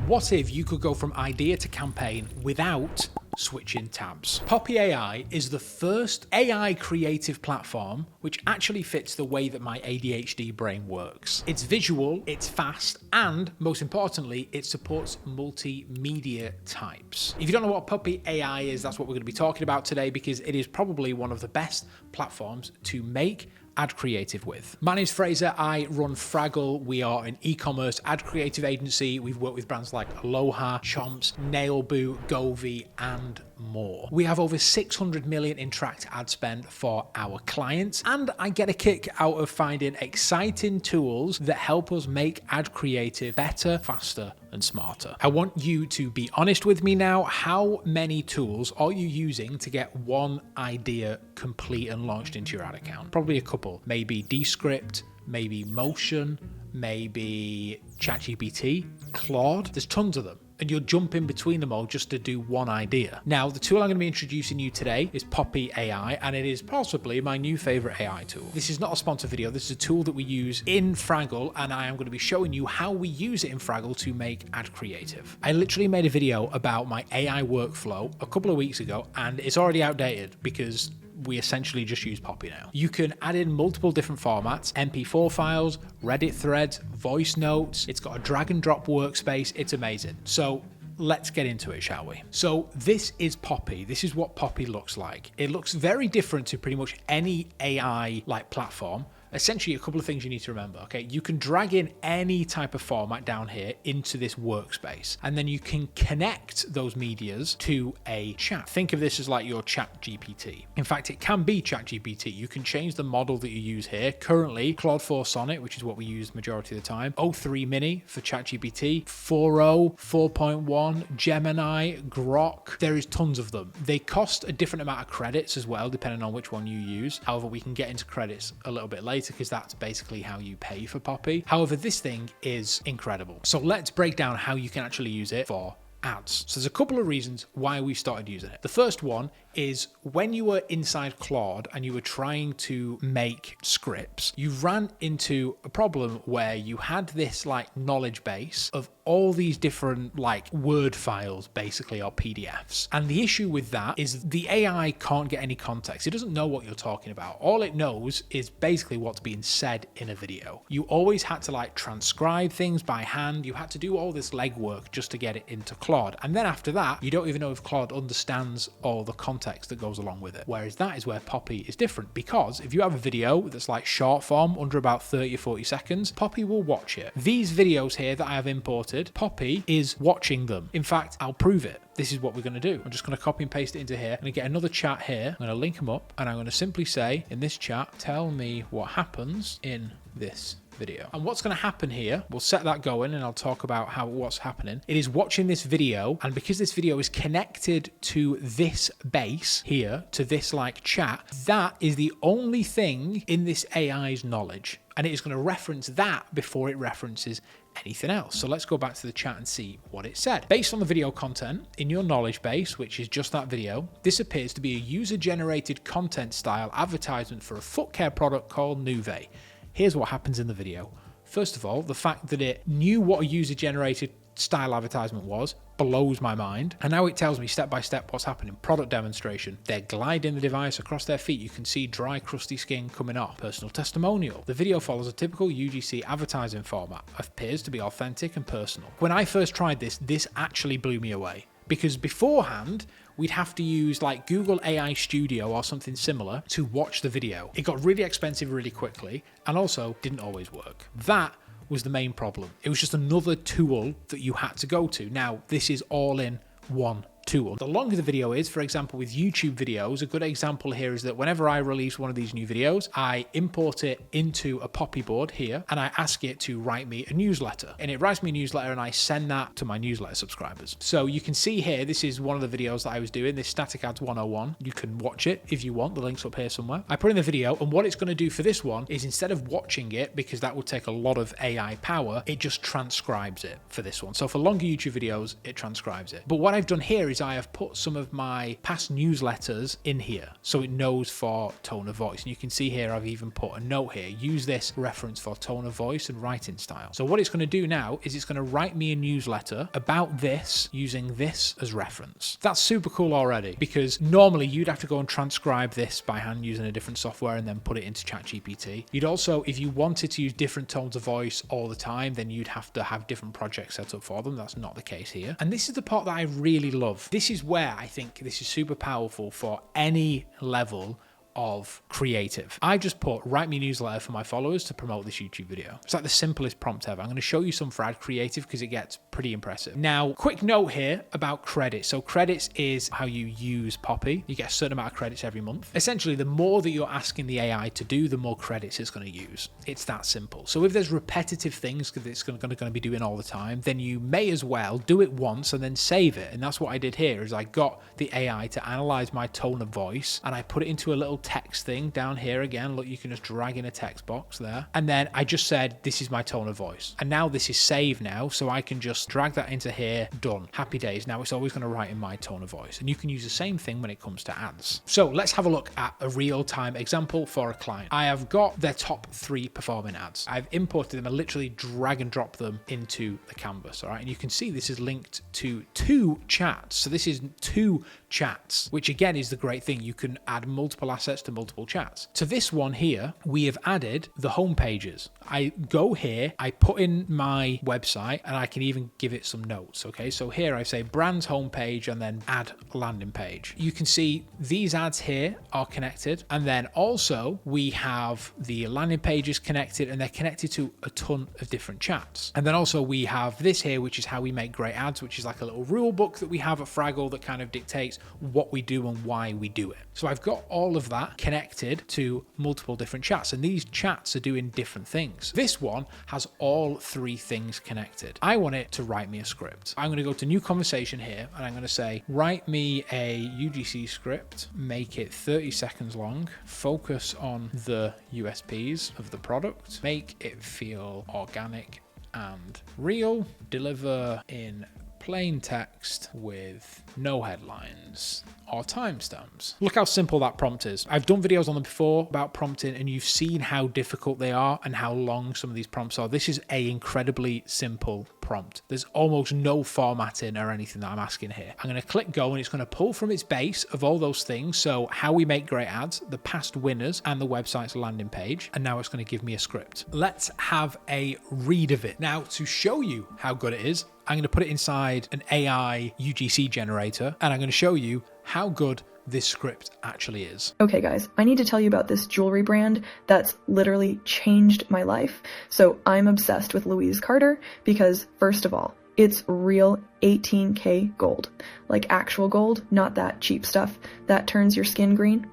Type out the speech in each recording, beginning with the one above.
What if you could go from idea to campaign without switching tabs? Poppy AI is the first AI creative platform which actually fits the way that my ADHD brain works. It's visual, it's fast, and most importantly, it supports multimedia types. If you don't know what Poppy AI is, that's what we're going to be talking about today, because it is probably one of the best platforms to make ad creative with. My name's Fraser, I run Fraggell. We are an e-commerce ad creative agency. We've worked with brands like Aloha, Chomps, Nailboo, Govee, and more. We have over 600 million in tracked ad spend for our clients, and I get a kick out of finding exciting tools that help us make ad creative better, faster, and smarter. I want you to be honest with me now. How many tools are you using to get one idea complete and launched into your ad account? Probably a couple. Maybe Descript, maybe Motion, maybe ChatGPT, Claude. There's tons of them, and you'll jump in between them all just to do one idea. Now, the tool I'm going to be introducing you today is Poppy AI, and it is possibly my new favorite AI tool. This is not a sponsored video. This is a tool that we use in Fraggell, and I am going to be showing you how we use it in Fraggell to make ad creative. I literally made a video about my AI workflow a couple of weeks ago, and it's already outdated because we essentially just use Poppy now. You can add in multiple different formats, MP4 files, Reddit threads, voice notes. It's got a drag and drop workspace. It's amazing. So let's get into it, shall we? So this is Poppy. This is what Poppy looks like. It looks very different to pretty much any AI like platform. Essentially, a couple of things you need to remember, okay? You can drag in any type of format down here into this workspace, and then you can connect those medias to a chat. Think of this as like your chat GPT. In fact, it can be chat GPT. You can change the model that you use here. Currently, Claude 4 Sonnet, which is what we use majority of the time, O3 Mini for chat GPT, 4.0, 4.1, Gemini, Grok. There is tons of them. They cost a different amount of credits as well, depending on which one you use. However, we can get into credits a little bit later, because that's basically how you pay for Poppy. However, this thing is incredible. So let's break down how you can actually use it for ads. So there's a couple of reasons why we started using it. The first one is when you were inside Claude and you were trying to make scripts, you ran into a problem where you had this like knowledge base of all these different like Word files basically, or PDFs. And the issue with that is the AI can't get any context. It doesn't know what you're talking about. All it knows is basically what's being said in a video. You always had to like transcribe things by hand. You had to do all this legwork just to get it into Claude. And then after that, you don't even know if Claude understands all the context that goes along with it. Whereas that is where Poppy is different, because if you have a video that's like short form under about 30 or 40 seconds, Poppy will watch it. These videos here that I have imported, Poppy is watching them. In fact, I'll prove it. This is what we're going to do. I'm just going to copy and paste it into here. I'm going to get another chat here. I'm going to link them up, and I'm going to simply say in this chat, tell me what happens in this video. And what's going to happen here, we'll set that going and I'll talk about what's happening. It is watching this video, and because this video is connected to this base here, to this like chat, that is the only thing in this AI's knowledge. And it is going to reference that before it references anything else. So let's go back to the chat and see what it said. Based on the video content in your knowledge base, which is just that video, this appears to be a user-generated content style advertisement for a foot care product called Nuve. Here's what happens in the video. First of all, the fact that it knew what a user-generated style advertisement was blows my mind. And now it tells me step by step what's happening. Product demonstration. They're gliding the device across their feet. You can see dry, crusty skin coming off. Personal testimonial. The video follows a typical UGC advertising format. Appears to be authentic and personal. When I first tried this actually blew me away. Because beforehand, we'd have to use like Google AI Studio or something similar to watch the video. It got really expensive really quickly, and also didn't always work. That was the main problem. It was just another tool that you had to go to. Now, this is all in one tool. The longer the video is, for example, with YouTube videos, a good example here is that whenever I release one of these new videos, I import it into a Poppy board here, and I ask it to write me a newsletter. And it writes me a newsletter, and I send that to my newsletter subscribers. So you can see here, this is one of the videos that I was doing, this Static Ads 101. You can watch it if you want. The link's up here somewhere. I put in the video, and what it's going to do for this one is, instead of watching it, because that would take a lot of AI power, it just transcribes it for this one. So for longer YouTube videos, it transcribes it. But what I've done here is is I have put some of my past newsletters in here so it knows for tone of voice. And you can see here I've even put a note here, use this reference for tone of voice and writing style. So what it's going to do now is it's going to write me a newsletter about this using this as reference. That's super cool already, because normally you'd have to go and transcribe this by hand using a different software and then put it into ChatGPT. You'd also, if you wanted to use different tones of voice all the time, then you'd have to have different projects set up for them. That's not the case here. And this is the part that I really love. This is where I think this is super powerful for any level of creative. I just put write me a newsletter for my followers to promote this YouTube video. It's like the simplest prompt ever. I'm going to show you some for Ad Creative because it gets pretty impressive. Now, quick note here about credits. So credits is how you use Poppy. You get a certain amount of credits every month. Essentially, the more that you're asking the AI to do, the more credits it's going to use. It's that simple. So if there's repetitive things that it's going to be doing all the time, then you may as well do it once and then save it. And that's what I did here is I got the AI to analyze my tone of voice and I put it into a little text thing down here again. Look, you can just drag in a text box there. And then I just said, this is my tone of voice. And now this is saved now. So I can just drag that into here, done. Happy days. Now it's always going to write in my tone of voice. And you can use the same thing when it comes to ads. So let's have a look at a real-time example for a client. I have got their top 3 performing ads. I've imported them. I literally drag and drop them into the canvas. All right. And you can see this is linked to 2 chats. So this is 2 chats, which again is the great thing. You can add multiple assets to multiple chats. To this one here, we have added the home pages. I go here, I put in my website, and I can even give it some notes. Okay, so here I say brands homepage and then add landing page. You can see these ads here are connected, and then also we have the landing pages connected, and they're connected to a ton of different chats. And then also we have this here, which is how we make great ads, which is like a little rule book that we have at Fraggell that kind of dictates what we do and why we do it. So I've got all of that connected to multiple different chats, and these chats are doing different things. This one has all 3 things connected. I want it to write me a script. I'm going to go to new conversation here, and I'm going to say, write me a UGC script, make it 30 seconds long, focus on the USPs of the product, make it feel organic and real, deliver in plain text with no headlines or timestamps. Look how simple that prompt is. I've done videos on them before about prompting, and you've seen how difficult they are and how long some of these prompts are. This is an incredibly simple prompt. There's almost no formatting or anything that I'm asking here. I'm going to click go, and it's going to pull from its base of all those things. So how we make great ads, the past winners, and the website's landing page. And now it's going to give me a script. Let's have a read of it. Now, to show you how good it is, I'm going to put it inside an AI UGC generator, and I'm going to show you how good this script actually is. Okay guys, I need to tell you about this jewelry brand that's literally changed my life. So I'm obsessed with Louise Carter because, first of all, it's real 18K gold. Like actual gold, not that cheap stuff that turns your skin green.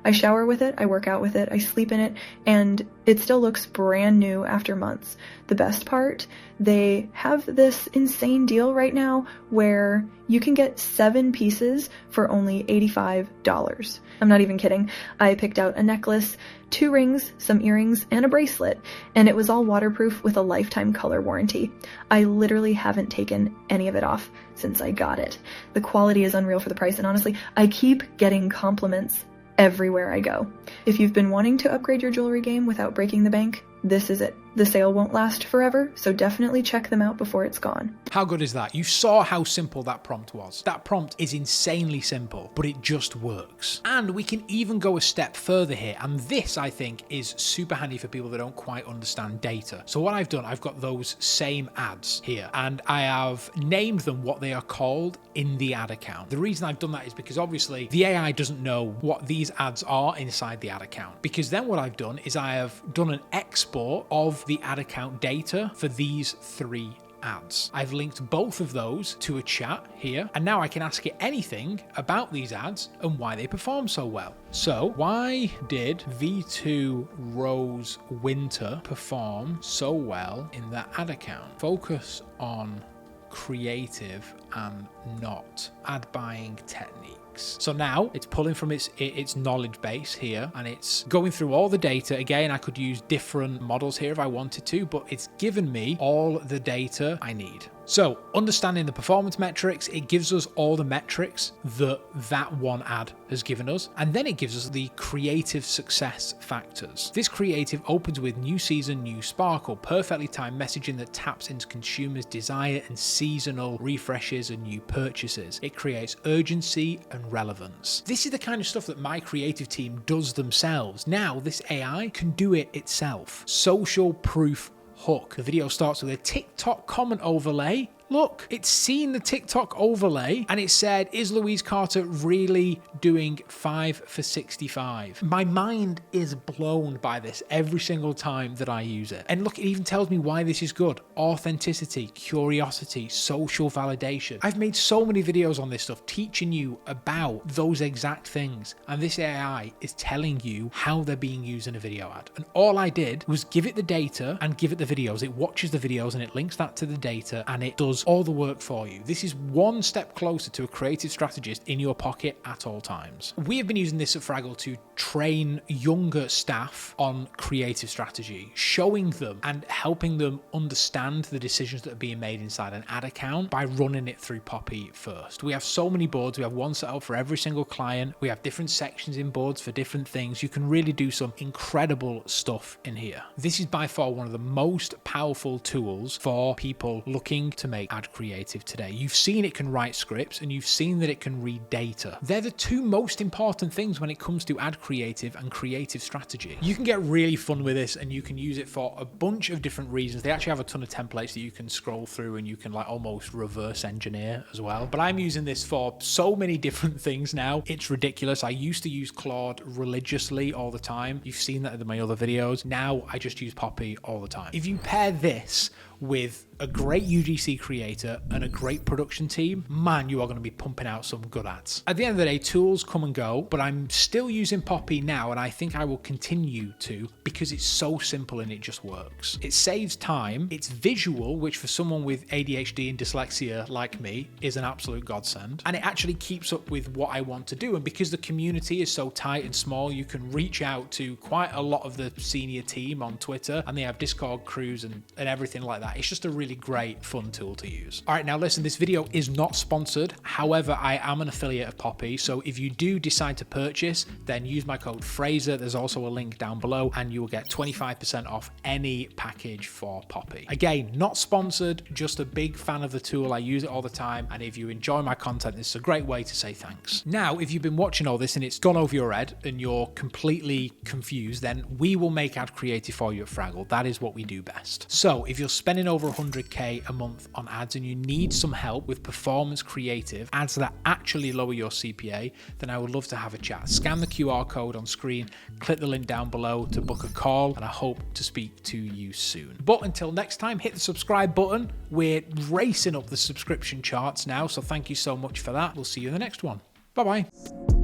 I shower with it, I work out with it, I sleep in it, and it still looks brand new after months. The best part, they have this insane deal right now where you can get 7 pieces for only $85. I'm not even kidding. I picked out a necklace, 2 rings, some earrings, and a bracelet, and it was all waterproof with a lifetime color warranty. I literally haven't taken any of it off since I got it. The quality is unreal for the price, and honestly, I keep getting compliments everywhere I go. If you've been wanting to upgrade your jewelry game without breaking the bank, this is it. The sale won't last forever, so definitely check them out before it's gone. How good is that? You saw how simple that prompt was. That prompt is insanely simple, but it just works. And we can even go a step further here, and this, I think, is super handy for people that don't quite understand data. So what I've done, I've got those same ads here, and I have named them what they are called in the ad account. The reason I've done that is because obviously the AI doesn't know what these ads are inside the ad account, because then what I've done is I have done an export of the ad account data for these 3 ads. I've linked both of those to a chat here, and now I can ask it anything about these ads and why they perform so well. So, why did V2 Rose Winter perform so well in that ad account? Focus on creative and not ad buying techniques. So now it's pulling from its knowledge base here, and it's going through all the data. Again, I could use different models here if I wanted to, but it's given me all the data I need. So understanding the performance metrics, it gives us all the metrics that one ad has given us. And then it gives us the creative success factors. This creative opens with new season, new sparkle, perfectly timed messaging that taps into consumers' desire and seasonal refreshes and new purchases. It creates urgency and relevance. This is the kind of stuff that my creative team does themselves. Now this AI can do it itself. Social proof hook. The video starts with a TikTok comment overlay. Look, it's seen the TikTok overlay and it said, is Louise Carter really doing 5 for 65? My mind is blown by this every single time that I use it. And look, it even tells me why this is good. Authenticity, curiosity, social validation. I've made so many videos on this stuff teaching you about those exact things. And this AI is telling you how they're being used in a video ad. And all I did was give it the data and give it the videos. It watches the videos and it links that to the data and it does all the work for you. This is one step closer to a creative strategist in your pocket at all times. We have been using this at Fraggell to train younger staff on creative strategy, showing them and helping them understand the decisions that are being made inside an ad account by running it through Poppy first. We have so many boards. We have one set up for every single client. We have different sections in boards for different things. You can really do some incredible stuff in here. This is by far one of the most powerful tools for people looking to make ad creative today. You've seen it can write scripts and you've seen that it can read data. They're the two most important things when it comes to ad creative and creative strategy. You can get really fun with this and you can use it for a bunch of different reasons. They actually have a ton of templates that you can scroll through and you can like almost reverse engineer as well. But I'm using this for so many different things now. It's ridiculous. I used to use Claude religiously all the time. You've seen that in my other videos. Now I just use Poppy all the time. If you pair this with a great UGC creator and a great production team, man, you are going to be pumping out some good ads. At the end of the day, tools come and go, but I'm still using Poppy now, and I think I will continue to because it's so simple and it just works. It saves time, it's visual, which for someone with ADHD and dyslexia like me is an absolute godsend, and it actually keeps up with what I want to do. And because the community is so tight and small, you can reach out to quite a lot of the senior team on Twitter, and they have Discord crews and everything like that. It's just a really great, fun tool to use. All right, now listen, this video is not sponsored. However, I am an affiliate of Poppy. So if you do decide to purchase, then use my code Fraser. There's also a link down below and you will get 25% off any package for Poppy. Again, not sponsored, just a big fan of the tool. I use it all the time. And if you enjoy my content, this is a great way to say thanks. Now, if you've been watching all this and it's gone over your head and you're completely confused, then we will make ad creative for you at Fraggell. That is what we do best. So if you're spending over 100K a month on ads and you need some help with performance creative ads that actually lower your CPA, then I would love to have a chat. Scan the QR code on screen, click the link down below to book a call, and I hope to speak to you soon. But until next time, hit the subscribe button. We're racing up the subscription charts now, so thank you so much for that. We'll see you in the next one. Bye-bye.